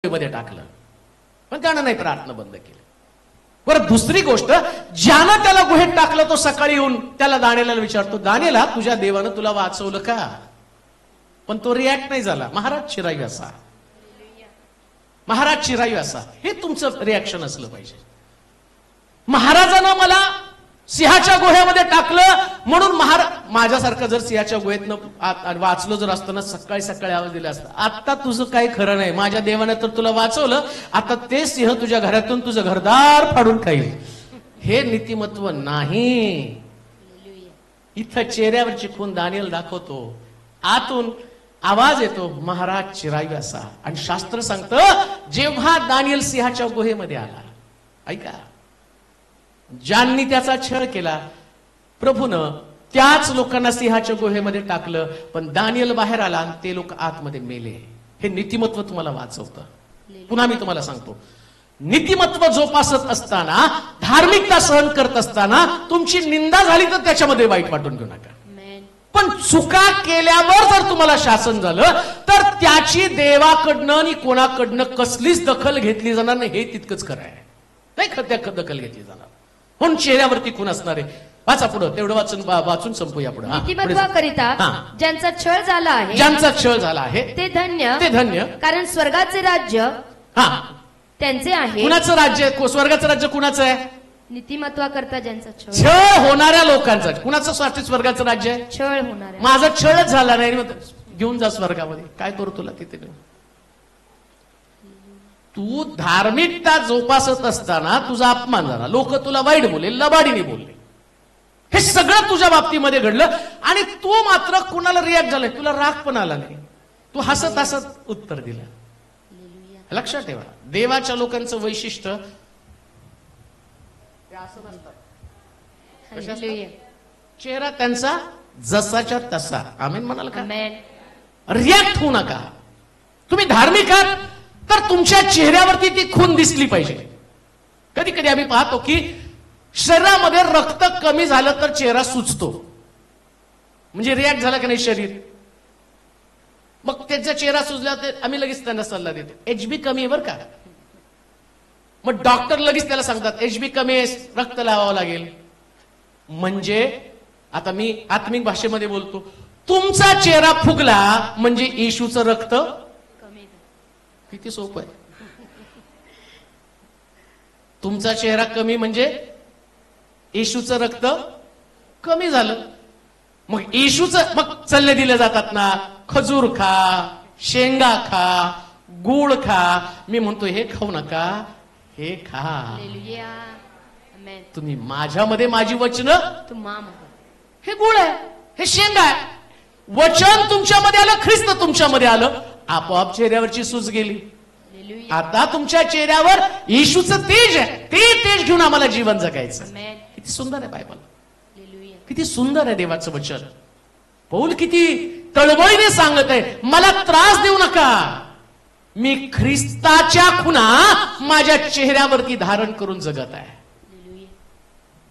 मध्ये टाकलं, पण त्यानं नाही प्रार्थना बंद केली. बरं, दुसरी गोष्ट, ज्यानं त्याला गुहेत टाकलं तो सकाळी येऊन त्याला दानिएलला विचारतो, दानिएला तुझ्या देवानं तुला वाचवलं का? पण तो रिॲक्ट नाही झाला. महाराज चिरायू असा, महाराज चिरायू असा, हे तुमचं रिॲक्शन असलं पाहिजे. महाराजानं मला सिंहाच्या गुहेमध्ये टाकलं म्हणून माझ्यासारखं जर सिंहाच्या गुहेतनं वाचलो जर असताना सकाळी सकाळी आवाज दिला असता, आता तुझं काही खरं नाही, माझ्या देवानं तर तुला वाचवलं, आता ते सिंह तुझ्या घरातून तुझं घरदार फाडून खाईल. हे नीतिमत्व नाही. इथं चेहऱ्यावरची खून दानिएल दाखवतो, आतून आवाज येतो महाराज चिरायू असा. आणि शास्त्र सांगतं, जेव्हा दानिएल सिंहाच्या गुहेमध्ये आला, ऐका, ज्यांनी त्याचा छळ केला प्रभूनं त्याच लोकांना सिंहाच्या गुहेमध्ये टाकलं, पण दानिएल बाहेर आला आणि ते लोक आतमध्ये मेले. हे नीतिमत्व तुम्हाला वाचवतं. पुन्हा मी तुम्हाला सांगतो, नीतिमत्व जोपासत असताना, धार्मिकता सहन करत असताना तुमची निंदा झाली तर त्याच्यामध्ये वाईट वाटून घेऊ नका. पण चुका केल्यावर जर तुम्हाला शासन झालं तर त्याची देवाकडनं आणि कोणाकडनं कसलीच दखल घेतली जाणार नाही. हे तितकंच खरं आहे. नाही दखल घेतली जाणार. म्हणून चेहऱ्यावरती खून असणार आहे. वाचा पुढं, तेवढं वाचून संपूया पुढे. नीतिमत्वाकरिता ज्यांचा छळ झाला आहे, ज्यांचा छळ झाला आहे ते धन्य, ते धन्य, कारण स्वर्गाचे राज्य त्यांचे आहे. कुणाचं राज्य? स्वर्गाचं राज्य कुणाचं आहे? नीतिमत्वाकरता ज्यांचा छळ होणाऱ्या लोकांचा. कुणाचं स्वार्थी स्वर्गाचं राज्य आहे? छळ होणाऱ्या. माझा छळच झाला नाही, घेऊन जा स्वर्गामध्ये. काय करू तुला तिथे? तू धार्मिकता जोपासत असताना तुझा अपमान झाला, लोक तुला वाईट बोलले, लबाडीने बोलले, हे सगळं तुझ्या बाबतीमध्ये घडलं आणि तू मात्र कुणाला रिॲक्ट झालाय, तुला राग पण आला नाही, तू हसत हसत उत्तर दिलं. लक्षात ठेवा, देवाच्या लोकांचं वैशिष्ट्य चेहरा त्यांचा जसाच्या तसा. आमेन म्हणाल का? रिॲक्ट होऊ नका. तुम्ही धार्मिक आहात तर तुमच्या चेहऱ्यावरती ती खून दिसली पाहिजे. कधी कधी आम्ही पाहतो की शरीरामध्ये रक्त कमी झालं तर चेहरा सुचतो, म्हणजे रिॲक्ट झाला की नाही शरीर, मग त्याचा चेहरा सुजल्यावर आम्ही लगेच त्यांना सल्ला देतो, एचबी कमी आहे बरं का. मग डॉक्टर लगेच त्याला सांगतात एचबी कमी आहे, रक्त लावावं लागेल. म्हणजे आता मी आत्मिक भाषेमध्ये बोलतो, तुमचा चेहरा फुगला म्हणजे येशूचं रक्त किती सोपं आहे. तुमचा चेहरा कमी म्हणजे येशूचं रक्त कमी झालं. मग येशूचं मग सल्ले दिले जातात ना, खजूर खा, शेंगा खा, गुळ खा. मी म्हणतो हे खाऊ नका, हे खा. तुम्ही माझ्यामध्ये माझी वचनं, हे गुळ आहे, हे शेंगा आहे. वचन तुमच्यामध्ये आलं, ख्रिस्त तुमच्यामध्ये आलं, आपोआप चेहऱ्यावरची सूज गेली. आता तुमच्या चेहऱ्यावर येशूचं तेज आहे, ते तेज घेऊन आम्हाला जीवन जगायचं. किती सुंदर आहे बायबल, किती सुंदर आहे देवाचं वचन. पौल किती तळमळीने सांगत आहे, मला त्रास देऊ नका, मी ख्रिस्ताच्या खुणा माझ्या चेहऱ्यावरती धारण करून जगत आहे.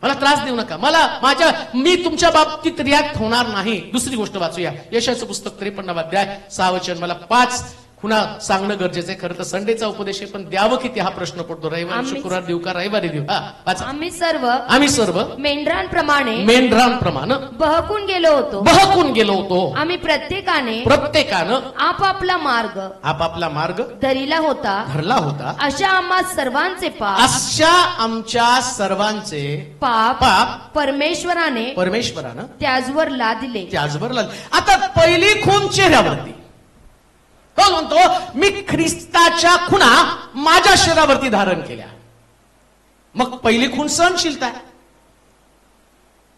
मला त्रास देऊ नका, मी तुमच्या बाबतीत रिॲक्ट होणार नाही. दुसरी गोष्ट वाचूया, यशाचं पुस्तक 53 अध्याय 6 वचन. मला 5 खुणा सांगणं गरजेचं आहे. खरं तर संडेचा उपदेश आहे, पण द्यावं किती हा प्रश्न पडतो. रविवारी शुक्रवार देऊ का रविवारी देऊ? आम्ही सर्व मेंढरांप्रमाणे बहकून गेलो होतो. आम्ही प्रत्येकानं आपापला मार्ग धरला होता. अशा आमच्या सर्वांचे पाप परमेश्वरानं त्याचवर लादले. आता पहिली खून चेहऱ्यावरती. तो म्हणतो मी ख्रिस्ताच्या खुणा माझ्या शरीरावरती धारण केल्या. मग पहिली खून सहनशीलता,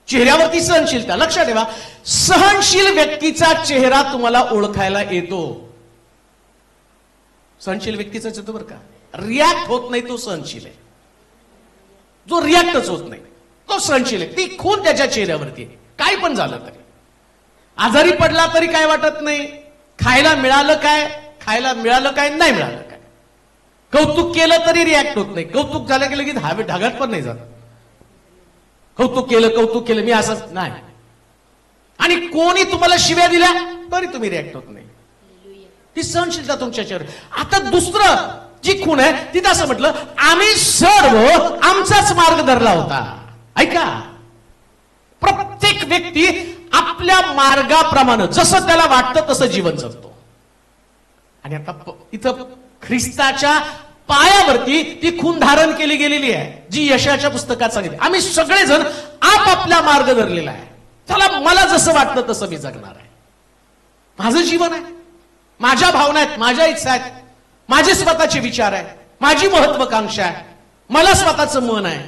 चेहऱ्यावरती सहनशीलता. लक्षात ठेवा, सहनशील व्यक्तीचा चेहरा तुम्हाला ओळखायला येतो. सहनशील व्यक्तीचाच येतो बरं का. रिॲक्ट होत नाही तो सहनशील आहे. जो रिॲक्टच होत नाही तो सहनशील आहे. ती खून त्याच्या चेहऱ्यावरती आहे. काय पण झालं तरी, आजारी पडला तरी काय वाटत नाही, खायला मिळालं काय नाही मिळालं काय, कौतुक केलं तरी रिॲक्ट होत नाही. कौतुक झालं की लगेच ढागात पण नाही जात. कौतुक केलं मी असं नाही. आणि कोणी तुम्हाला शिव्या दिल्या तरी तुम्ही रिॲक्ट होत नाही. ती सहनशीलता तुमच्यावर. आता दुसरं जी खूण आहे तिथं असं म्हटलं, आम्ही सर्व आमचाच मार्ग धरला होता. ऐका, प्रत्येक व्यक्ती आपल्या मार्गाप्रमाणे जसं त्याला वाटतं तसं जीवन जगतो. आणि आता इथं ख्रिस्ताच्या पायावरती ती खूण धारण केली गेलेली आहे, जी यशाच्या पुस्तकात सांगितली. आम्ही सगळेजण आपापला मार्ग धरलेला आहे. त्याला मला जसं वाटतं तसं मी जगणार आहे. माझं जीवन आहे, माझ्या भावना आहेत, माझ्या इच्छा आहेत, माझे स्वतःचे विचार आहेत, माझी महत्वाकांक्षा आहे, मला स्वतःचं मन आहे,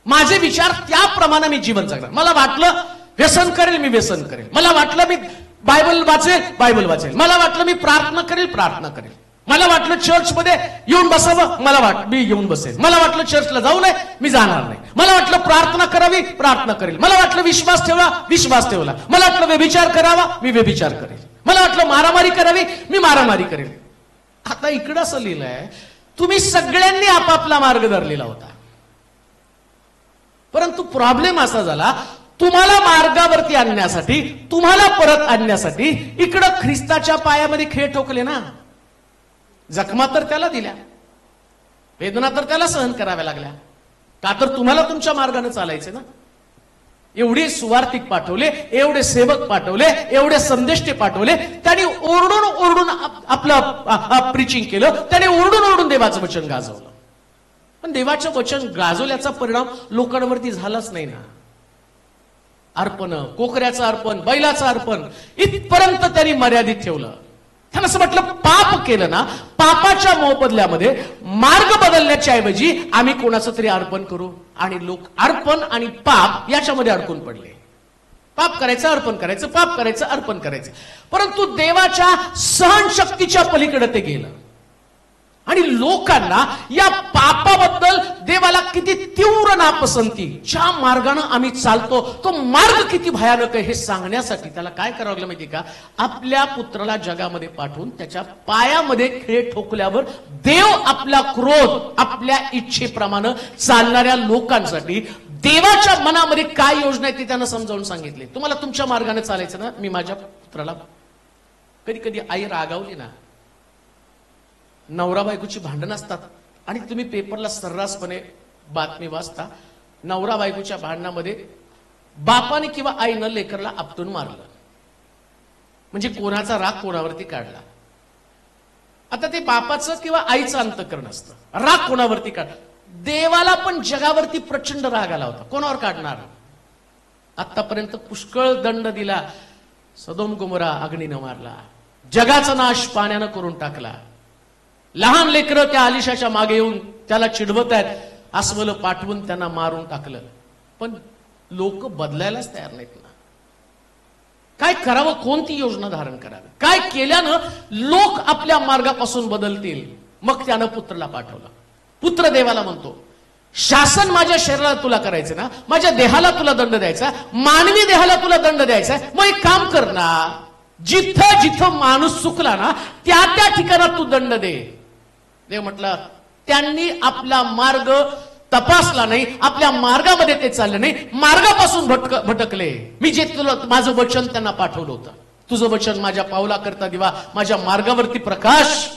माझे विचार, त्याप्रमाणे मी जीवन जगणार. मला वाटलं व्यसन करेल, मी व्यसन करेल. मला वाटलं मी बायबल वाचेल. मला वाटलं मी प्रार्थना करेल. मला वाटलं चर्चमध्ये येऊन बसावं, मी येऊन बसेल. मला वाटलं चर्चला जाऊ नये, मी जाणार नाही. मला वाटलं प्रार्थना करावी, प्रार्थना करेल. मला वाटलं विश्वास ठेवला. मला वाटलं व्यभिचार करावा, मी व्यभिचार करेल. मला वाटलं मारामारी करावी, मी मारामारी करेल. आता इकडं असं लिहिलंय, तुम्ही सगळ्यांनी आपापला मार्ग धरलेला होता. परंतु प्रॉब्लेम असा झाला, तुम्हाला मार्गावरती आणण्यासाठी, तुम्हाला परत आणण्यासाठी इकडं ख्रिस्ताच्या पायामध्ये खेळ ठोकले ना. जखमा तर त्याला दिल्या, वेदना तर त्याला सहन कराव्या लागल्या. का तर तुम्हाला तुमच्या मार्गाने चालायचे ना. एवढे सुवार्थिक पाठवले, एवढे सेवक पाठवले, एवढे संदेष्टे पाठवले. त्यांनी ओरडून आपलं प्रीचिंग केलं. त्याने ओरडून देवाचं वचन गाजवलं. पण देवाचं वचन गाजवल्याचा परिणाम लोकांवरती झालाच नाही ना. अर्पण, कोकऱ्याचं अर्पण, बैलाचं अर्पण इथपर्यंत त्यांनी मर्यादित ठेवलं. त्यांना असं म्हटलं, पाप केलं ना, पापाच्या मोबदल्यामध्ये मार्ग बदलण्याच्या ऐवजी आम्ही कोणाचं तरी अर्पण करू. आणि लोक अर्पण आणि पाप याच्यामध्ये अडकून पडले. पाप करायचं, अर्पण करायचं, पाप करायचं, अर्पण करायचं. परंतु देवाच्या सहनशक्तीच्या पलीकडे ते गेलं. आणि लोकांना या पापाबद्दल देवाला किती तीव्र नापसंती, ज्या मार्गाने आम्ही चालतो तो मार्ग किती भयानक आहे हे सांगण्यासाठी त्याला काय करावं लागलं माहिती का, आपल्या पुत्राला जगामध्ये पाठवून त्याच्या पायामध्ये खिळे ठोकल्यावर देव आपला क्रोध आपल्या इच्छेप्रमाणे चालणाऱ्या लोकांसाठी देवाच्या मनामध्ये काय योजना आहे ती त्यांना समजावून सांगितली. तुम्हाला तुमच्या मार्गाने चालायचं ना, मी माझ्या पुत्राला, कधी कधी आई रागावली ना, नवरा बायकोची भांडण असतात आणि तुम्ही पेपरला सर्रासपणे बातमी वाचता, नवरा बायकोच्या भांडणामध्ये बापाने किंवा आईनं लेकरला आपटून मारलं, म्हणजे कोणाचा राग कोणावरती काढला. आता ते बापाचं किंवा आईचं अंतःकरण असतं, राग कोणावरती काढ. देवाला पण जगावरती प्रचंड राग आला होता. कोणावर काढणार? आतापर्यंत पुष्कळ दंड दिला, सदोम गोमोरा अग्नीनं मारला, जगाचा नाश पाण्यानं करून टाकला. लहान लेकरं त्या आलिशाच्या मागे येऊन त्याला चिडवत आहेत, अस्वलं पाठवून त्यांना मारून टाकलं. पण लोक बदलायलाच तयार नाहीत ना. काय करावं, कोणती योजना धारण करावी, काय केल्यानं लोक आपल्या मार्गापासून बदलतील. मग त्यानं पुत्राला पाठवलं. पुत्र देवाला म्हणतो, शासन माझ्या शरीराला तुला करायचं ना, माझ्या देहाला तुला दंड द्यायचा, मानवी देहाला तुला दंड द्यायचा. मग एक काम कर ना, जिथं जिथं माणूस चुकला ना त्या त्या ठिकाणात तू दंड दे. देव म्हटलं, त्यांनी आपला मार्ग तपासला नाही, आपल्या मार्गामध्ये ते चालले नाही, मार्गापासून भटकले. मी जे तुला माझं वचन त्यांना पाठवलं होतं, तुझं वचन माझ्या पावला करता दिवा, माझ्या मार्गावरती प्रकाश.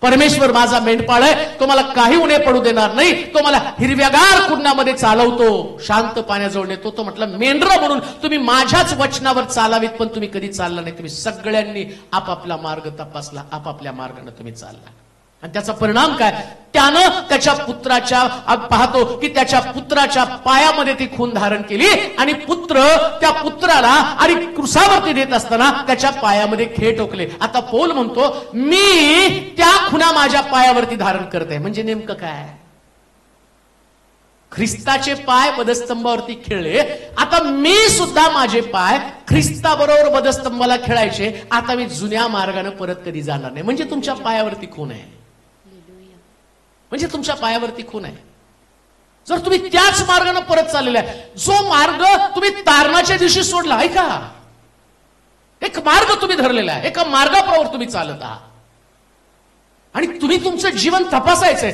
परमेश्वर माझा मेंढपाळ आहे, तो मला काही उणे पडू देणार नाही, तो मला हिरव्यागार कुंडामध्ये चालवतो, शांत पाण्याजवळ नेतो. तो म्हटलं, मेंढरं म्हणून तुम्ही माझ्याच वचनावर चालावीत, पण तुम्ही कधी चालला नाही. तुम्ही सगळ्यांनी आपापला मार्ग तपासला, आपापल्या मार्गाने तुम्ही चालला. आणि त्याचा परिणाम काय, त्यानं त्याच्या पुत्राच्या, पाहतो की त्याच्या पुत्राच्या पायामध्ये ती खून धारण केली आणि पुत्र त्या पुत्राला आणि क्रुसावरती देत असताना त्याच्या पायामध्ये खेळ ठोकले. आता पौल म्हणतो, मी त्या खुणा माझ्या पायावरती धारण करते. म्हणजे नेमकं काय, ख्रिस्ताचे पाय वधस्तंभावरती खेळले, आता मी सुद्धा माझे पाय ख्रिस्ताबरोबर वधस्तंभाला खेळायचे. आता मी जुन्या मार्गाने परत कधी जाणार नाही. म्हणजे तुमच्या पायावरती खून आहे, म्हणजे तुमच्या पायावरती खून आहे. जर तुम्ही त्याच मार्गाने परत चाललेला आहे, जो मार्ग तुम्ही तारणाच्या दिवशी सोडला, ऐका, एक मार्ग तुम्ही धरलेला आहे, एका मार्गाप्रवर तुम्ही चालत आहात आणि तुम्ही तुमचं जीवन तपासायचंय.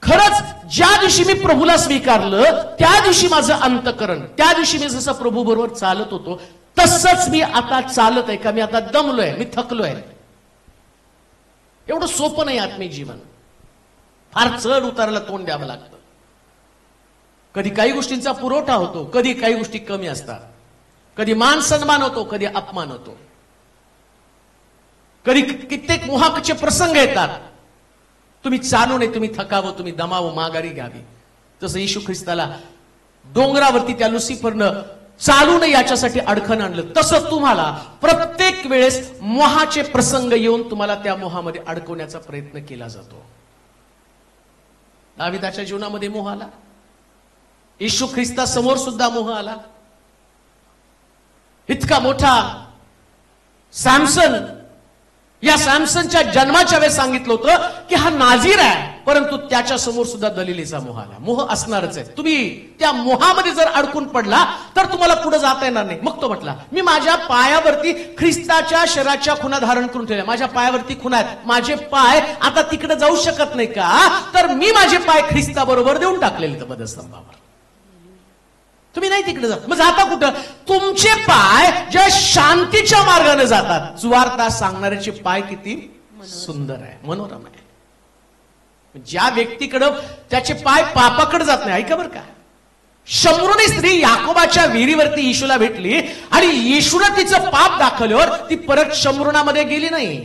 खरंच ज्या दिवशी मी प्रभूला स्वीकारलं त्या दिवशी माझं अंतःकरण, त्या दिवशी मी जसं प्रभू बरोबर चालत होतो तसंच मी आता चालत आहे का? मी आता दमलोय, मी थकलोय. एवढं सोपं नाही आत्मिक जीवन. फार चढ उताराला तोंड द्यावं लागतं. कधी काही गोष्टींचा पुरवठा होतो, कधी काही गोष्टी कमी असतात, कधी मान सन्मान होतो, कधी अपमान होतो, कधी कित्येक मोहाचे प्रसंग येतात. तुम्ही चालू नये, तुम्ही थकावं, तुम्ही दमावं, माघारी घ्यावी. तसं येशू ख्रिस्ताला डोंगरावरती त्या लुसिफरनं चालू नये याच्यासाठी अडखण आणलं. तसं तुम्हाला प्रत्येक वेळेस मोहाचे प्रसंग येऊन तुम्हाला त्या मोहामध्ये अडकवण्याचा प्रयत्न केला जातो. दाविदाच्या जीवनामध्ये मोह आला, येशू ख्रिस्ता समोर सुद्धा मोह आला. इतका मोठा सॅमसन, या सॅमसनच्या जन्माच्या वेळेस सांगितलं होतं की हा नाझीर आहे, परंतु त्याच्या समोर सुद्धा दलिलीचा मोह आला. मोह असणारच आहे. तुम्ही त्या मोहामध्ये जर अडकून पडला तर तुम्हाला पुढे जाता येणार नाही. मग तो म्हटला, मी माझ्या पायावरती ख्रिस्ताच्या शरीराच्या खुणा धारण करून ठेवल्या. माझ्या पायावरती खुणा आहेत, माझे पाय आता तिकडे जाऊ शकत नाही का? तर मी माझे पाय ख्रिस्ताबरोबर देऊन टाकलेले वधस्तंभावर. तुम्ही नाही तिकडे जात. मग जाता कुठं? तुमचे पाय ज्या शांतीच्या मार्गाने जातात. सुवार्ता सांगणाऱ्याचे पाय किती सुंदर आहे, मनोरम आहे. ज्या व्यक्तीकडं त्याचे पाय पापाकडे जात नाही. ऐका बरं का, शमरोनी स्त्री याकोबाच्या विहिरीवरती येशूला भेटली आणि येशूला तिचं पाप दाखवल्यावर ती परत शमरोनामध्ये गेली नाही,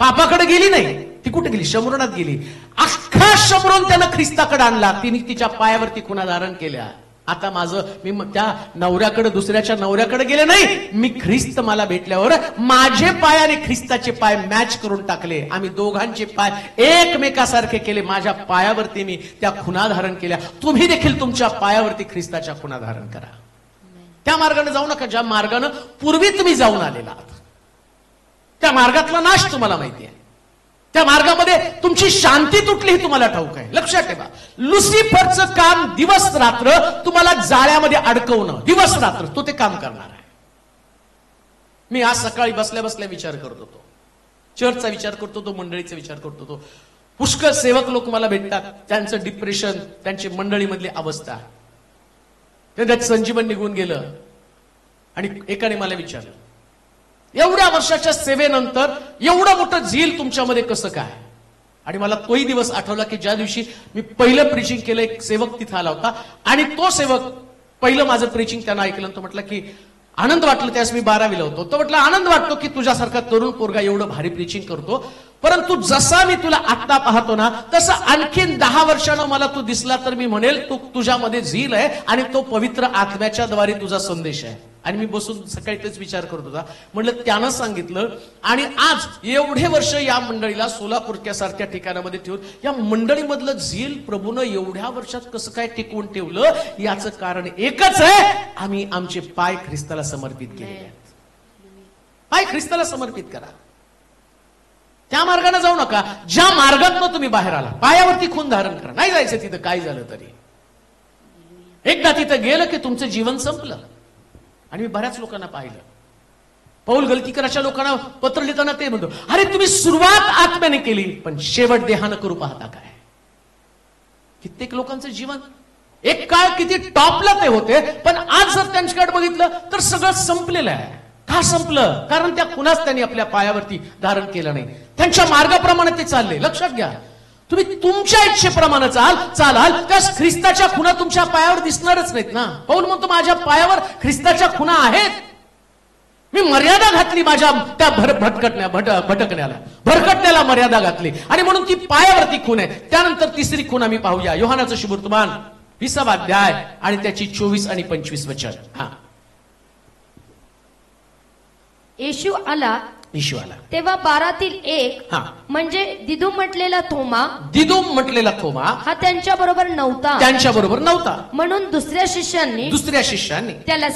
पापाकडे गेली नाही. ती कुठे गेली? शमरोनात गेली. अख्खा शमरोन त्यानं ख्रिस्ताकडे आणला. तिने तिच्या पायावरती खुणा धारण केल्या. आता मी त्या नवऱ्याकडे, दुसऱ्याच्या नवऱ्याकडे गेले नाही, मी ख्रिस्त मला भेटल्यावर माझे पाय आणि ख्रिस्ताचे पाय मॅच करून टाकले. आम्ही दोघांचे पाय एकमेकासारखे केले. माझ्या पायावरती मी त्या खुणा धारण केल्या. तुम्ही देखील तुमच्या पायावरती ख्रिस्ताच्या खुणा धारण करा. त्या मार्गाने जाऊ नका ज्या मार्गाने पूर्वी तुम्ही जाऊन आलेला आहात. त्या मार्गातला नाश तुम्हाला माहिती आहे. त्या मार्गामध्ये तुमची शांती तुटली ही तुम्हाला ठाऊक आहे. लक्षात ठेवा, लुसिफरचं काम दिवस रात्र तुम्हाला जाळ्यामध्ये अडकवणं. दिवस रात्र तो ते काम करणार आहे. मी आज सकाळी बसल्या बसल्या विचार करत होतो, चर्चचा विचार करत होतो, मंडळीचा विचार करत होतो. पुष्कळ सेवक लोक मला भेटतात, त्यांचं डिप्रेशन, त्यांची मंडळीमधली अवस्था. त्यात संजीवन निघून गेलं आणि एकाने मला विचारलं, एवढ्या वर्षाच्या सेवेनंतर एवढं मोठं झील तुमच्यामध्ये कसं काय? आणि मला तोही दिवस आठवला की ज्या दिवशी मी पहिलं प्रीचिंग केलं, एक सेवक तिथं आला होता आणि तो सेवक पहिलं माझं प्रीचिंग त्यानं ऐकलं. तो म्हटलं की आनंद वाटलं, त्यास मी 12वीला होतो. तो म्हटलं आनंद वाटतो की तुझ्यासारखा तरुण पोरगा एवढं भारी प्रीचिंग करतो, परंतु जसा मी तुला आत्ता पाहतो ना तसं आणखीन 10 वर्षानं मला तू दिसला तर मी म्हणेल तू तुझ्यामध्ये झील आहे आणि तो पवित्र आत्म्याच्या द्वारे तुझा संदेश आहे. आणि मी बसून सकाळी तेच विचार करत होता. म्हणलं त्यानं सांगितलं आणि आज एवढे वर्ष या मंडळीला सोलापूरच्या सारख्या ठिकाणामध्ये ठेवून या मंडळीमधलं झील प्रभूनं एवढ्या वर्षात कसं काय टिकवून ठेवलं? याचं कारण एकच आहे, आम्ही आमचे पाय ख्रिस्ताला समर्पित केले आहेत. पाय ख्रिस्ताला समर्पित करा. त्या मार्गाने जाऊ नका ज्या मार्गातनं तुम्ही बाहेर आला. पायावरती खून धारण करा. नाही जायचं तिथं काय झालं तरी. एकदा तिथं गेलं की तुमचं जीवन संपलं. आणि मी बऱ्याच लोकांना पाहिलं, पौल गलतीकराच्या लोकांना पत्र लिहिताना ते म्हणतो, अरे तुम्ही सुरुवात आत्म्याने केली पण शेवट देहानं करू पाहता काय? कित्येक लोकांचं जीवन एक काळ किती टॉपला ते होते, पण आज जर त्यांच्याकडे बघितलं तर सगळं संपलेलं आहे. का संपलं? कारण त्या खुणाच त्यांनी आपल्या पायावरती धारण केलं नाही. त्यांच्या मार्गाप्रमाणे ते चालले. लक्षात घ्या, तुम्ही तुमच्या इच्छेप्रमाणे चालाल त्या ख्रिस्ताच्या खुणा तुमच्या पायावर दिसणारच नाहीत ना. पौल म्हणतो माझ्या पायावर ख्रिस्ताच्या खुणा आहेत. मी मर्यादा घातली माझ्या त्या भरकटण्याला मर्यादा घातली आणि म्हणून ती पायावरती खून आहे. त्यानंतर तिसरी खूण आम्ही पाहूया, योहानाचं शुभवर्तमान 20वा अध्याय आणि त्याची 24 आणि 25 वचन. हा, येशू आला तेव्हा 12तील एक म्हणजे दिदुम म्हटलेला थोमा हा त्यांच्या बरोबर नव्हता. म्हणून दुसऱ्या शिष्यांनी त्याला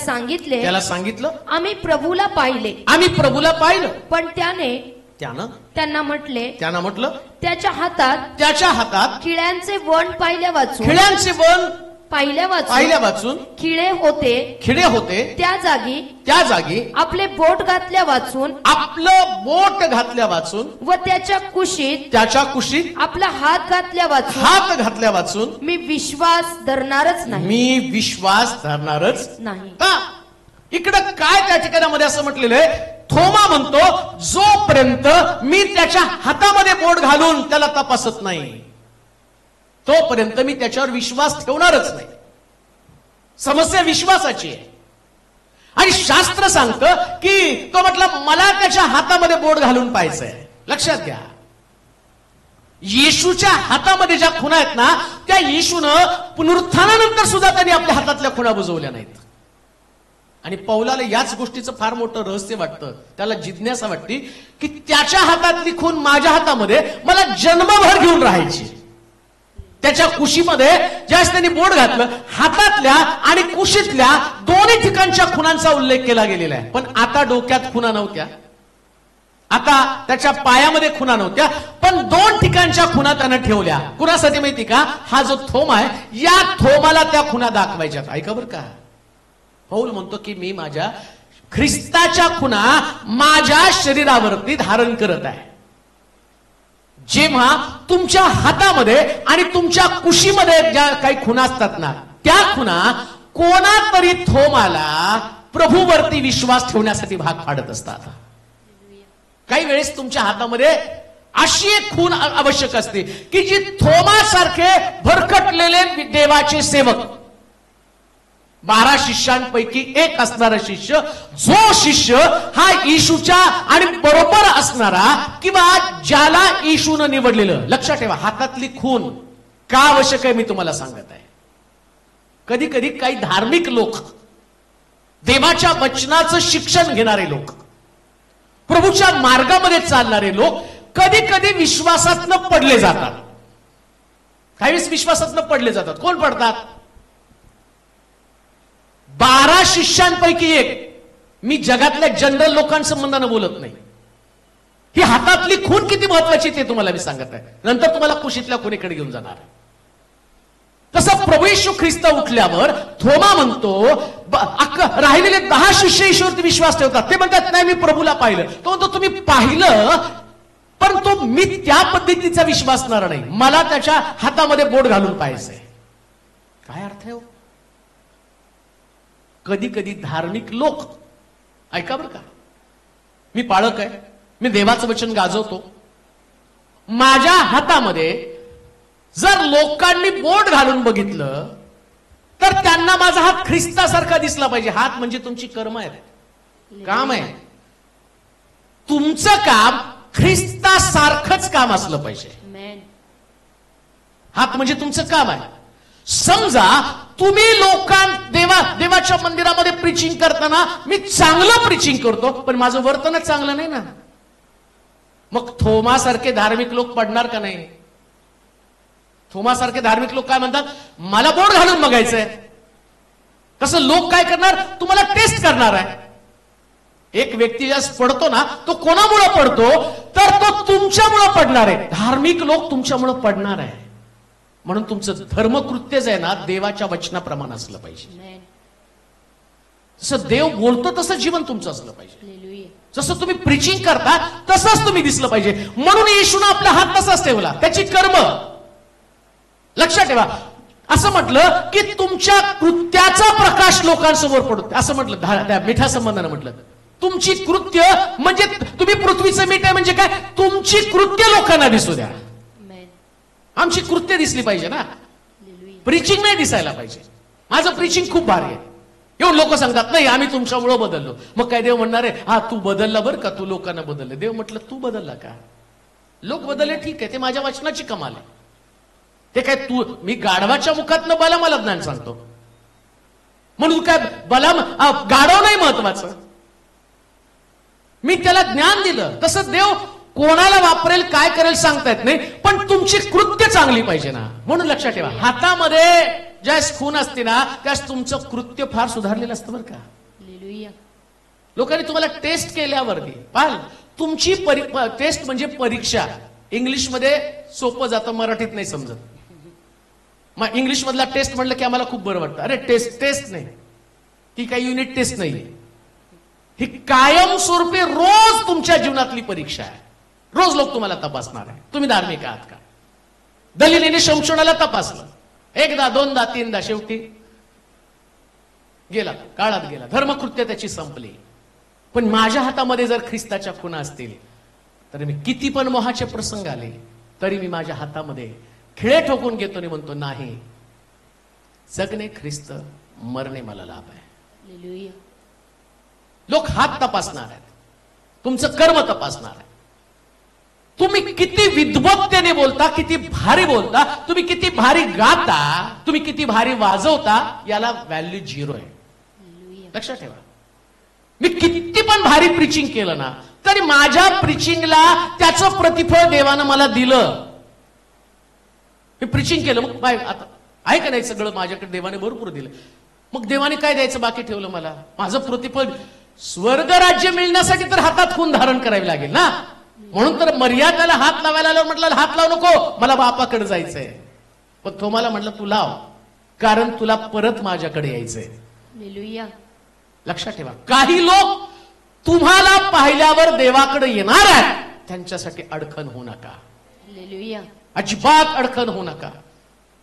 सांगितलं आम्ही प्रभूला पाहिलं. पण त्यानं त्यांना म्हटलं त्याच्या हातात खिळ्यांचे वण पाहिल्या वाचून खिळे होते. त्या जागी आपले बोट घातल्या वाचून व त्याच्या कुशीत आपला हात घातल्या वाचून मी विश्वास धरणारच नाही. इकडं काय त्या ठिकाणामध्ये असं म्हटलेलं आहे, थोमा म्हणतो जोपर्यंत मी त्याच्या हातामध्ये बोट घालून त्याला तपासत नाही तोपर्यंत मी त्याच्यावर विश्वास ठेवणारच नाही. समस्या विश्वासाची आहे. आणि शास्त्र सांगतं की तो म्हटला मला त्याच्या हातामध्ये बोट घालून पाहायचंय. लक्षात घ्या, येशूच्या हातामध्ये ज्या खुणा आहेत ना त्या येशूनं पुनरुत्थानानंतर सुद्धा त्यांनी आपल्या हातातल्या खुणा बुजवल्या नाहीत. आणि पौलाला याच गोष्टीचं फार मोठं रहस्य वाटतं. त्याला जिज्ञासा वाटते की त्याच्या हातातली खून माझ्या हातामध्ये मला जन्मभर घेऊन राहायची. त्याच्या कुशीमध्ये ज्यावेळेस त्यांनी बोट घातलं हातातल्या आणि कुशीतल्या दोन्ही ठिकाणच्या खुणांचा उल्लेख केला गेलेला आहे. पण आता डोक्यात खुणा नव्हत्या, आता त्याच्या पायामध्ये खुणा नव्हत्या, पण 2 ठिकाणच्या खुणा त्यानं ठेवल्या. कुणासाठी माहिती का? हा जो थोम आहे या थोमाला त्या खुणा दाखवायच्या. ऐका बरं का, पौल म्हणतो की मी माझ्या ख्रिस्ताच्या खुणा माझ्या शरीरावरती धारण करत आहे. जेव्हा तुमच्या हातामध्ये आणि तुमच्या कुशीमध्ये ज्या काही खुणा असतात ना त्या खुणा कोणातरी थोमाला प्रभूवरती विश्वास ठेवण्यासाठी भाग पाडत असतात. काही वेळेस तुमच्या हातामध्ये अशी एक खूण आवश्यक असते की जी थोमासारखे भरकटलेले देवाचे सेवक 12 शिष्यांपैकी एक असणारा शिष्य, जो शिष्य हा येशूच्या आणि बरोबर असणारा किंवा ज्याला येशूनं निवडलेलं. लक्षात ठेवा, हातातली खून का आवश्यक आहे मी तुम्हाला सांगत आहे. कधी कधी काही धार्मिक लोक, देवाच्या वचनाचं शिक्षण घेणारे लोक, प्रभूच्या मार्गामध्ये चालणारे लोक कधी कधी विश्वासातनं पडले जातात. काही वेळेस विश्वासातनं पडले जातात. कोण पडतात? 12 शिष्यांपैकी एक. मी जगातल्या जनरल लोकांसंबंधानं बोलत नाही. ही हातातली खून किती महत्वाची ते तुम्हाला मी सांगत आहे. नंतर तुम्हाला कुशीतल्या खुणेकडे घेऊन जाणार. तसं प्रभू येशू ख्रिस्त उठल्यावर थोमा म्हणतो राहिलेले 10 शिष्य येशूवरती विश्वास ठेवतात. ते म्हणतात नाही मी प्रभूला पाहिलं. तो म्हणतो तुम्ही पाहिलं परंतु मी त्या पद्धतीचा विश्वास असणार नाही. मला त्याच्या हातामध्ये बोट घालून पाहायचंय. काय अर्थ आहे? कधी कधी धार्मिक लोक, ऐका बरं का, मी पाळक आहे, मी देवाचं वचन गाजवतो, माझ्या हातामध्ये जर लोकांनी बोट घालून बघितलं तर त्यांना माझा हात ख्रिस्तासारखा दिसला पाहिजे. हात म्हणजे तुमची कर्म आहेत, काम आहे. तुमचं काम ख्रिस्तासारखंच काम असलं पाहिजे. हात म्हणजे तुमचं काम आहे. समजा तुम्ही देवाच्या मंदिरामध्ये प्रीचिंग करताना मी चांगलं प्रीचिंग करतो पण माझं वर्तनच चांगलं नाही ना, मग थोमासारखे धार्मिक लोक पडणार का नाही? थोमासारखे धार्मिक लोक काय म्हणतात? मला बोट घालून बघायचंय. कसं लोक काय करणार? तुम्हाला टेस्ट करणार आहे. एक व्यक्ती ज्यास पडतो ना तो कोणामुळे पडतो? तर तो तुमच्यामुळे पडणार आहे. धार्मिक लोक तुमच्यामुळे पडणार आहे. म्हणून तुमचं धर्मकृत्य जे आहे ना देवाच्या वचनाप्रमाणे असलं पाहिजे. जसं देव बोलतो तसं जीवन तुमचं असलं पाहिजे. जसं तुम्ही प्रीचिंग करता तसंच तुम्ही दिसलं पाहिजे. म्हणून येशूने आपला हात तसाच ठेवला. त्याची कर्म लक्षात ठेवा. असं म्हटलं की तुमच्या कृत्याचा प्रकाश लोकांसमोर पडतो. असं म्हटलं त्या मिठा संबंधानं म्हटलं तुमची कृत्य म्हणजे तुम्ही पृथ्वीचं मीठ आहे म्हणजे काय? तुमची कृत्य लोकांना दिसू द्या. आमची कृत्य दिसली पाहिजे ना, प्रीचिंग नाही दिसायला पाहिजे. माझं प्रीचिंग खूप भारी आहे. येऊन लोक सांगतात नाही आम्ही तुमच्यामुळे बदललो. मग काय देव म्हणणार आहे हा तू बदलला बरं का, तू लोकांना बदललं. देव म्हटलं तू बदलला का? लोक बदलले ठीक आहे, ते माझ्या वचनाची कमाल आहे. ते काय तू मी गाढवाच्या मुखातनं मला ज्ञान सांगतो म्हणून काय गाढव नाही महत्वाचं. मी त्याला ज्ञान दिलं. तसं देव कोणाला वापरेल काय करेल सांगता येत नाही, पण तुमची कृत्य चांगली पाहिजे ना. म्हणून लक्षात ठेवा हातामध्ये ज्यास खून असते ना त्यास तुमचं कृत्य फार सुधारलेलं असतं बरं का. लोकांनी तुम्हाला टेस्ट केल्यावरती पाल तुमची टेस्ट म्हणजे परीक्षा. इंग्लिशमध्ये सोपं जातं, मराठीत नाही समजत. मग इंग्लिश मधला टेस्ट म्हणलं की आम्हाला खूप बरं वाटतं. अरे टेस्ट नाही, ती काही युनिट टेस्ट नाही, ही कायमस्वरूपी रोज तुमच्या जीवनातली परीक्षा आहे. रोज लोक तुम्हाला तपासणार आहे. तुम्ही धार्मिक आहात का? दलिलीने शमशोनाला तपासलं, एकदा दोनदा तीनदा, शेवटी गेला, काळात गेला. धर्मकृत्य त्याची संपली. पण माझ्या हातामध्ये जर ख्रिस्ताच्या खुणा असतील तर मी किती पण मोहाचे प्रसंग आले तरी मी माझ्या हातामध्ये खिळे ठोकून घेतो आणि म्हणतो नाही, जगणे ख्रिस्त, मरणे मला लाभ आहे. हालेलुया. लोक हात तपासणार आहेत, तुमचं कर्म तपासणार आहे. तुम्ही किती विद्वत्तेने बोलता, किती भारी बोलता, तुम्ही किती भारी गाता, तुम्ही किती भारी वाजवता, याला व्हॅल्यू 0 आहे. हालेलुया. लक्षात ठेवा. मी किती पण भारी प्रिचिंग केलं ना तरी माझ्या प्रिचिंगला त्याचं प्रतिफळ देवानं मला दिलं. मी प्रिचिंग केलं, मग आता आहे का नाही, सगळं माझ्याकडे देवाने भरपूर दिलं. मग देवाने काय द्यायचं बाकी ठेवलं मला? माझं प्रतिफळ. स्वर्ग राज्य मिळण्यासाठी तर हातात खून धारण करावी लागेल ना. म्हणून तर मर्यादेला हात लावायला आल्यावर म्हटलं हात लावू नको, मला बापाकडे जायचंय. पण तो मला म्हटलं तू लाव, कारण तुला परत माझ्याकडे यायचंय. हालेलुया. लक्षात ठेवा, काही लोक तुम्हाला पाहिल्यावर देवाकडे येणार आहेत, त्यांच्यासाठी अडखण होऊ नका. हालेलुया. अजिबात अडखण होऊ नका.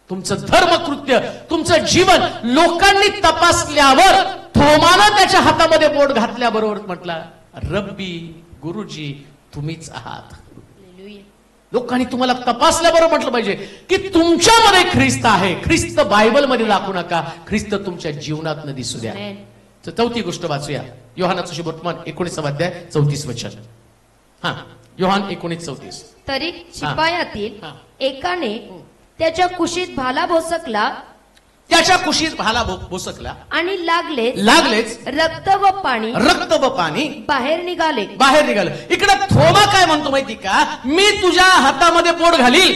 तुमचं धर्मकृत्य, तुमचं जीवन लोकांनी तपासल्यावर थोमानं त्याच्या हातामध्ये बोट घातल्याबरोबर म्हटलं रब्बी, गुरुजी तुम्हीच आहात. हालेलुया. लोकांनी तुम्हाला तपासल्याबरोबर म्हटलं पाहिजे की तुमच्यामध्ये ख्रिस्त आहे. ख्रिस्त बायबलमध्ये दाखवू नका, ख्रिस्त तुमच्या जीवनात दिसू द्या. आमेन. तर 4थी गोष्ट वाचूया. योहानाचं शुभवर्तमान 19 अध्याय 34 वचन. हा, योहान 19:34. तरी शिपायातील हा. एकाने त्याच्या कुशीत भाला भोसकला त्याच्या कुशीत भाला बोसकला आणि लागलेच रक्त व पाणी रक्त व पाणी बाहेर निघाले. बाहेर निघालं. इकडे थोमा काय म्हणतो माहिती का? मी तुझ्या हातामध्ये बोट घालील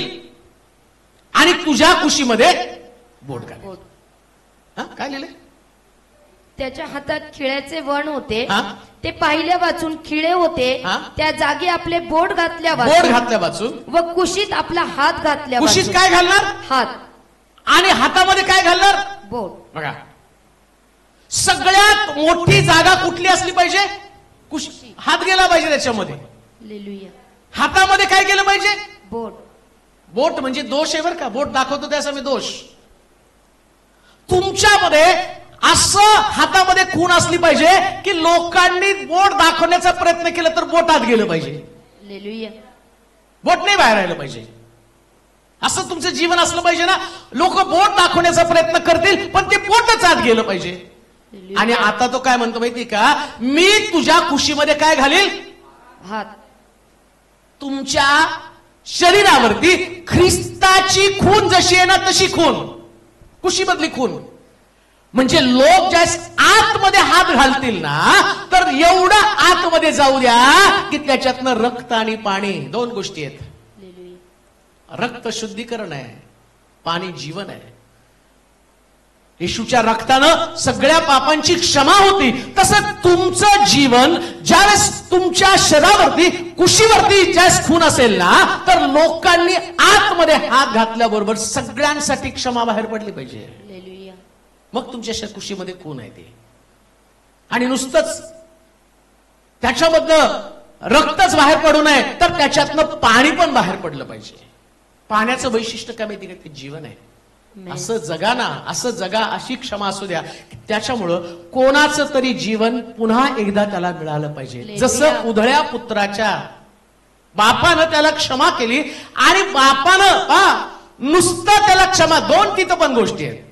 आणि तुझ्या कुशीमध्ये बोट घालील. हा, काय लिहिलंय? त्याच्या हातात खिळ्याचे वण होते, हा? ते पाहिल्या वाचून खिळे होते, हा? त्या जागी आपले बोट घातल्या बोट वाचून घातल्या वाचून व कुशीत आपला हात घातल्या कुशीत वाचून. काय घालणार? हात आणि हातामध्ये काय घालणार? बोट. बघा, सगळ्यात मोठी जागा कुठली असली पाहिजे? कुशी. हात गेला पाहिजे त्याच्यामध्ये. हालेलुया. हातामध्ये काय केलं पाहिजे? बोट. बोट म्हणजे दोष आहे बरं का. बोट दाखवतो त्याचा मी दोष. तुमच्यामध्ये असं हातामध्ये खून असली पाहिजे की लोकांनी बोट दाखवण्याचा प्रयत्न केला तर बोट आत गेलं पाहिजे. हालेलुया. बोट नाही बाहेर राहिलं पाहिजे. असं तुमचं जीवन असलं पाहिजे ना. लोक बोट दाखवण्याचा प्रयत्न करतील पण ते बोटच आत गेलं पाहिजे. हालेलुया. आणि आता तो काय म्हणतो माहिती का? मी तुझ्या कुशीमध्ये काय घालील? हात. तुमच्या शरीरावरती ख्रिस्ताची खून जशी आहे ना तशी खून, कुशीमधली खून. म्हणजे लोक ज्या आतमध्ये हात घालतील ना तर एवढं आतमध्ये जाऊ द्या की त्याच्यातनं रक्त आणि पाणी, 2 गोष्टी आहेत. हालेलुया. रक्त शुद्धीकरण आहे, पाणी जीवन आहे. येशूच्या रक्तानं सगळ्या पापांची क्षमा होती. तसं तुमचं जीवन ज्यावेळेस तुमच्या शरीरावरती, कुशीवरती ज्यावेळेस खून असेल ना तर लोकांनी आतमध्ये हात घातल्याबरोबर सगळ्यांसाठी क्षमा बाहेर पडली पाहिजे. हालेलुया. मग तुमच्या कुशीमध्ये खून आहे ते. आणि नुसतंच त्याच्यामधनं रक्तच बाहेर पडू नये तर त्याच्यातनं पाणी पण बाहेर पडलं पाहिजे. पाण्याचं वैशिष्ट्य काय माहिती का? ते जीवन आहे. असं जगा ना, असं जगा, अशी क्षमा असू द्या त्याच्यामुळं कोणाचं तरी जीवन पुन्हा एकदा त्याला मिळालं पाहिजे. जसं उधळ्या पुत्राच्या बापानं त्याला क्षमा केली आणि बापानं नुसतं त्याला क्षमा, 2 तिथं पण गोष्टी आहेत.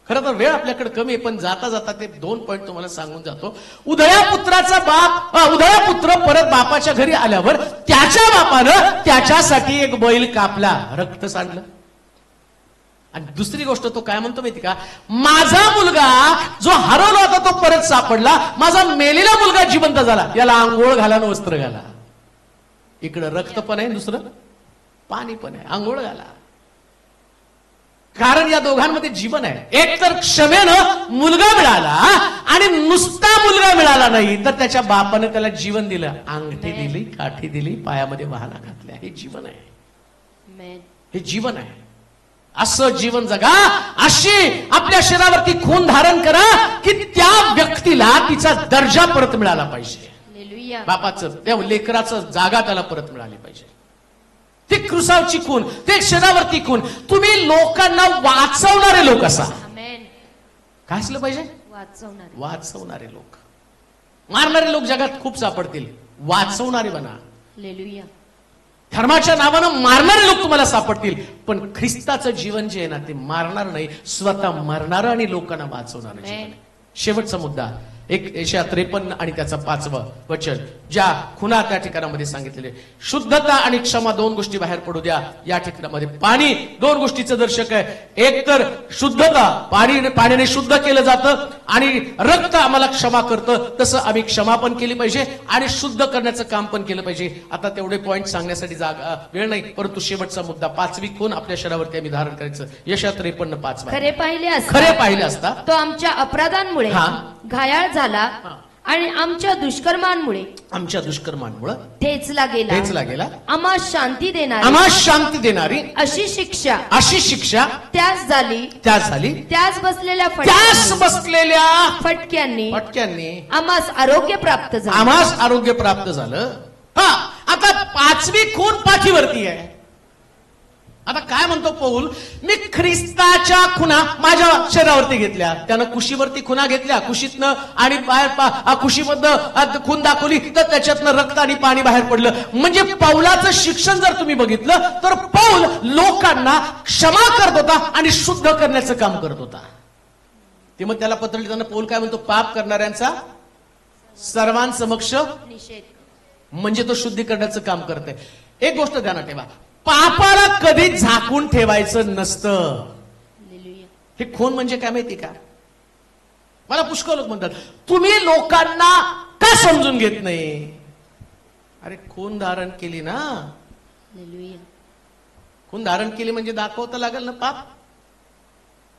खरं तर वेळ आपल्याकडे कमी आहे पण जाता जाता ते 2 पॉइंट तुम्हाला सांगून जातो. उधळ्या पुत्राचा बाप, उधळ्या पुत्र परत बापाच्या घरी आल्यावर त्याच्या बापानं त्याच्यासाठी एक बैल कापला, रक्त सांडलं. आणि दुसरी गोष्ट तो काय म्हणतो माहिती का? माझा मुलगा जो हरवला होता तो परत सापडला, माझा मेलेला मुलगा जिवंत झाला, याला आंघोळ घाला आणि वस्त्र घाला. इकडं रक्त पण आहे, दुसरं पाणी पण आहे, आंघोळ घाला. कारण या दोघांमध्ये जीवन आहे. एक तर क्षमेनं मुलगा मिळाला आणि नुसता मुलगा मिळाला नाही तर त्याच्या बापाने त्याला जीवन दिलं, अंगठी दिली, काठी दिली, पायामध्ये वाहना घातल्या. हे जीवन आहे. आमेन. हे जीवन आहे. असं जीवन जगा, अशी आपल्या शरीरावरती खून धारण करा की त्या व्यक्तीला तिचा दर्जा परत मिळाला पाहिजे. हालेलुया. बापाचं, त्या लेकराचं जागा त्याला परत मिळाली पाहिजे. ते क्रुसावची खून, ते शरीरावरती खून. तुम्ही लोकांना वाचवणारे लोक असा. आमेन. काय असलं पाहिजे? वाचवणारे. वाचवणारे लोक. मारणारे लोक जगात खूप सापडतील, वाचवणारे बना. हालेलुया. धर्माच्या नावानं मारणारे लोक तुम्हाला सापडतील, पण ख्रिस्ताचं जीवन जे आहे ना ते मारणार नाही, स्वतः मरणार आणि लोकांना वाचवणार जीवन आहे. शेवटचा मुद्दा 1:53 आणि त्याचा 5वं वचन, ज्या खुणा त्या ठिकाणामध्ये सांगितलेले. शुद्धता आणि क्षमा 2 गोष्टी बाहेर पडू द्या. या ठिकाणामध्ये पाणी 2 गोष्टीचं दर्शक आहे. एक तर शुद्धता, पाण्याने शुद्ध केलं जातं आणि रक्त आम्हाला क्षमा करतं, तसं आम्ही क्षमा पण केली पाहिजे आणि शुद्ध करण्याचं काम पण केलं पाहिजे. आता तेवढे पॉइंट सांगण्यासाठी जागा वेळ नाही, परंतु शेवटचा मुद्दा 5वी खून आपल्या शरीरावरती आम्ही धारण करायचं. 1:53 खरे पाहिले असता असता तो आमच्या अपराधांमुळे घायाळ झाला आणि आमच्या दुष्कर्मांमुळे ठेचला गेला. आम्हास शांती देणारी अशी शिक्षा त्यास झाली. त्यास बसलेल्या फटक्यांनी आम्हास आरोग्य प्राप्त झालं. आता 5वी खून पाठीवरती आहे. आता काय म्हणतो पौल, मी ख्रिस्ताच्या खुणा माझ्या शरीरावरती घेतल्या, त्यानं कुशीवरती खुणा घेतल्या, कुशीतनं आणि बाहेर कुशीमधनं खून दाखवली, तर त्याच्यातनं रक्त आणि पाणी बाहेर पडलं. म्हणजे पौलाचं शिक्षण जर तुम्ही बघितलं तर पौल लोकांना क्षमा करत होता आणि शुद्ध करण्याचं काम करत होता. ते मग त्याला पत्र लिहिताना पौल काय म्हणतो, पाप करणाऱ्यांचा सर्वांसमक्ष निषेध, म्हणजे तो शुद्धीकरणाचं काम करतोय. एक गोष्ट ध्यानात ठेवा, पापाला कधी झाकून ठेवायचं नसतं. हे खून म्हणजे काय माहिती का? मला पुष्कळ लोक म्हणतात, तुम्ही लोकांना का समजून घेत नाही? अरे खून धारण केली ना, खून धारण केली म्हणजे दाखवता लागेल ना पाप.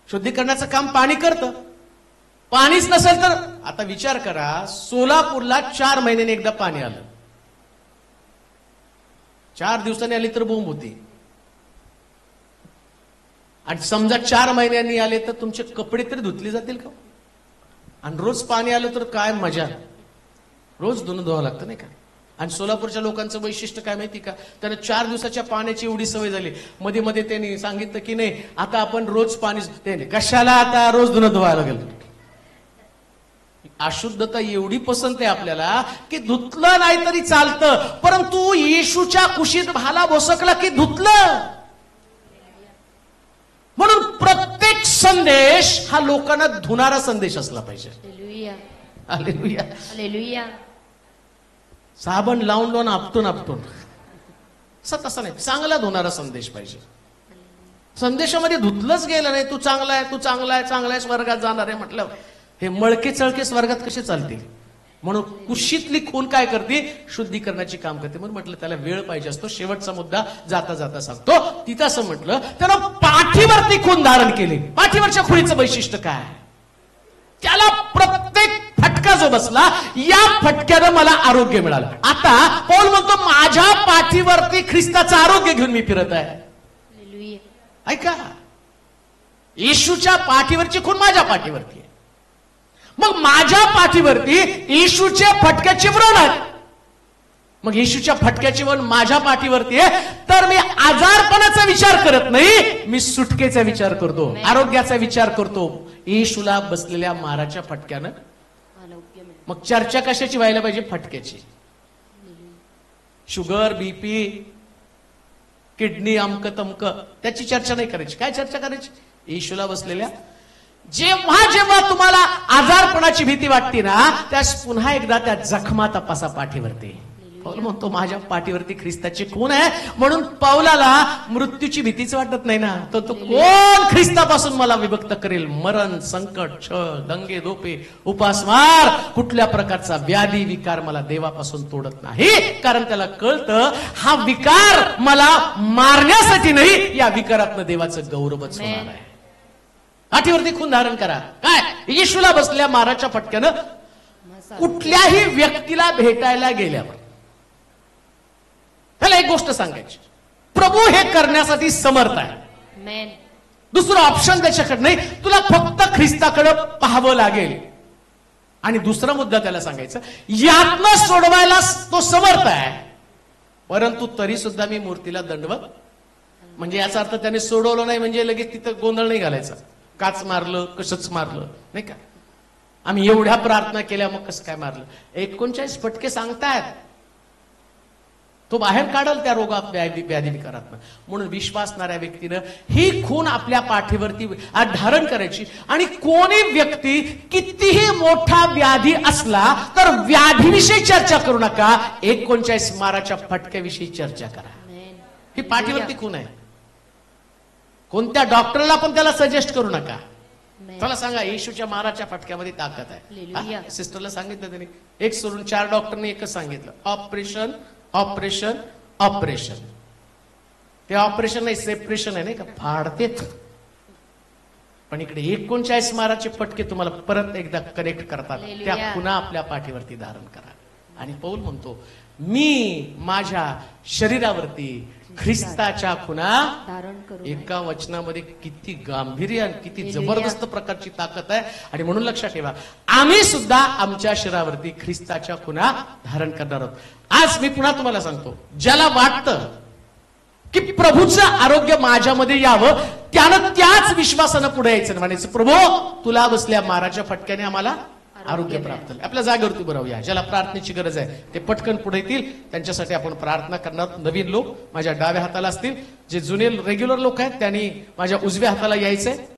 शुद्धीकरणाचं काम पाणी करतं. पाणीच नसेल तर आता विचार करा, सोलापूरला 4 महिन्याने एकदा पाणी आलं, 4 दिवसांनी आली तर बोंब होती. आणि समजा 4 महिन्यांनी आले तर तुमचे कपडे तरी धुतले जातील का? आणि रोज पाणी आलं तर काय मजा, रोज धुणं धुवावं लागतं नाही का? आणि सोलापूरच्या लोकांचं वैशिष्ट्य काय माहिती का, त्यांना 4 दिवसाच्या पाण्याची एवढी सवय झाली. मध्ये मध्ये त्यांनी सांगितलं की नाही आता आपण रोज पाणी, त्याने कशाला आता रोज धुणं धुवायला लागेल. अशुद्धता एवढी पसंत आहे आपल्याला की धुतलं नाही तरी चालतं, परंतु येशूच्या कुशीत भाला भोसकला की धुतलं. म्हणून प्रत्येक संदेश हा लोकांना धुणारा संदेश असला पाहिजे. Hallelujah, hallelujah. साबण लावून आपटून तसं नाही, चांगला धुणारा संदेश पाहिजे. संदेशामध्ये धुतलंच गेलं नाही, तू चांगला आहे स्वर्गात जाणार आहे म्हटलं, हे मळके चळके स्वर्गात कसे चालतील? म्हणून कुशीतली खून काय करते, शुद्धीकरणाची काम करते. म्हणून म्हटलं त्याला वेळ पाहिजे असतो. शेवटचा मुद्दा जाता जाता सांगतो. तिथं असं म्हटलं, त्यानं पाठीवरती खून धारण केली. पाठीवरच्या खुणीचं वैशिष्ट्य काय? त्याला प्रत्येक फटका जो बसला, या फटक्यानं मला आरोग्य मिळालं. आता पौल म्हणतो, माझ्या पाठीवरती ख्रिस्ताचं आरोग्य घेऊन मी फिरत आहे. ऐका, येशूच्या पाठीवरची खून माझ्या पाठीवरती आहे. मग माझ्या पाठीवरती येशूच्या फटक्याची व्रण आहे. मग येशूच्या फटक्याची व्रण माझ्या पाठीवरती आहे, तर मी आजारपणाचा विचार करत नाही, मी सुटकेचा विचार करतो, आरोग्याचा विचार करतो. येशूला बसलेल्या माराच्या फटक्यानं. मग चर्चा कशाची व्हायला पाहिजे? फटक्याची. शुगर, बीपी, किडनी, अमक तमक, त्याची चर्चा नाही करायची. काय चर्चा करायची? येशूला बसलेल्या. जेव्हा तुम्हाला आजारपणाची भीती वाटते ना, त्यास पुन्हा एकदा त्या जखमा तपासा पाठीवरती. पौल म्हणतो, माझ्या पाठीवरती ख्रिस्ताची खून आहे, म्हणून पौलाला मृत्यूची भीतीच वाटत नाही ना. तो कोण ख्रिस्तापासून मला विभक्त करेल? मरण, संकट, छळ, दंगे, धोपे, उपासमार, कुठल्या प्रकारचा व्याधी विकार मला देवापासून तोडत नाही. कारण त्याला कळतं, हा विकार मला मारण्यासाठी नाही, या विकारातनं देवाचं गौरवच होणार आहे. पाठीवरती खून धारण करा. काय? येशूला बसल्या माराच्या फटक्यानं कुठल्याही व्यक्तीला भेटायला गेल्यावर त्याला एक गोष्ट सांगायची, प्रभू हे करण्यासाठी समर्थ आहे. दुसरं ऑप्शन त्याच्याकडे नाही, तुला फक्त ख्रिस्ताकडे पाहावं लागेल. आणि दुसरा मुद्दा त्याला सांगायचा, यातनं सोडवायला तो समर्थ आहे, परंतु तरी सुद्धा मी मूर्तीला दंडवत. म्हणजे याचा अर्थ त्याने सोडवलं नाही म्हणजे लगेच तिथं गोंधळ नाही घालायचा. काच मारलं, कशच मारलं नाही का? आम्ही एवढ्या प्रार्थना केल्या मग कसं काय मारलं? 39 फटके सांगतायत तो बाहेर काढल त्या रोगात व्याधी विकारातनं. म्हणून विश्वासणाऱ्या व्यक्तीनं ही खून आपल्या पाठीवरती धारण करायची. आणि कोणी व्यक्ती कितीही मोठा व्याधी असला तर व्याधीविषयी चर्चा करू नका, 39 माराच्या फटक्याविषयी चर्चा करा. ही पाठीवरती खून आहे. कोणत्या डॉक्टरला पण त्याला सजेस्ट करू नका. त्याला सांगा येशूच्या माराच्या फटक्यामध्ये ताकद आहे. सिस्टरला सांगितलं त्यांनी, एक सोडून 4 डॉक्टरने एकच सांगितलं, ऑपरेशन ऑपरेशन ऑपरेशन. ते ऑपरेशन नाही, सेपरेशन आहे नाही का, फाडतेच. पण इकडे 39 माराचे फटके तुम्हाला परत एकदा कनेक्ट करतात. त्या पुन्हा आपल्या पाठीवरती धारण करा. आणि पौल म्हणतो, मी माझ्या शरीरावरती ख्रिस्ताच्या खुणा धारण करू. एका वचनामध्ये किती गांभीर्य आणि किती जबरदस्त प्रकारची ताकद आहे. आणि म्हणून लक्षात ठेवा, आम्ही सुद्धा आमच्या शरीरावरती ख्रिस्ताच्या खुणा धारण करणार आहोत. आज मी पुन्हा तुम्हाला सांगतो, ज्याला वाटतं की प्रभूचं आरोग्य माझ्यामध्ये यावं, त्यानं त्याच विश्वासानं पुढे यायचं, म्हणायचं प्रभू तुला बसल्या माराच्या फटक्याने आम्हाला आरोग्य प्राप्त झालं. आपल्या जागेवरती उभं राहूया. ज्याला प्रार्थनेची गरज आहे ते पटकन पुढे येतील, त्यांच्यासाठी आपण प्रार्थना करणार. नवीन लोक माझ्या डाव्या हाताला असतील, जे जुने रेग्युलर लोक आहेत त्यांनी माझ्या उजव्या हाताला यायचंय.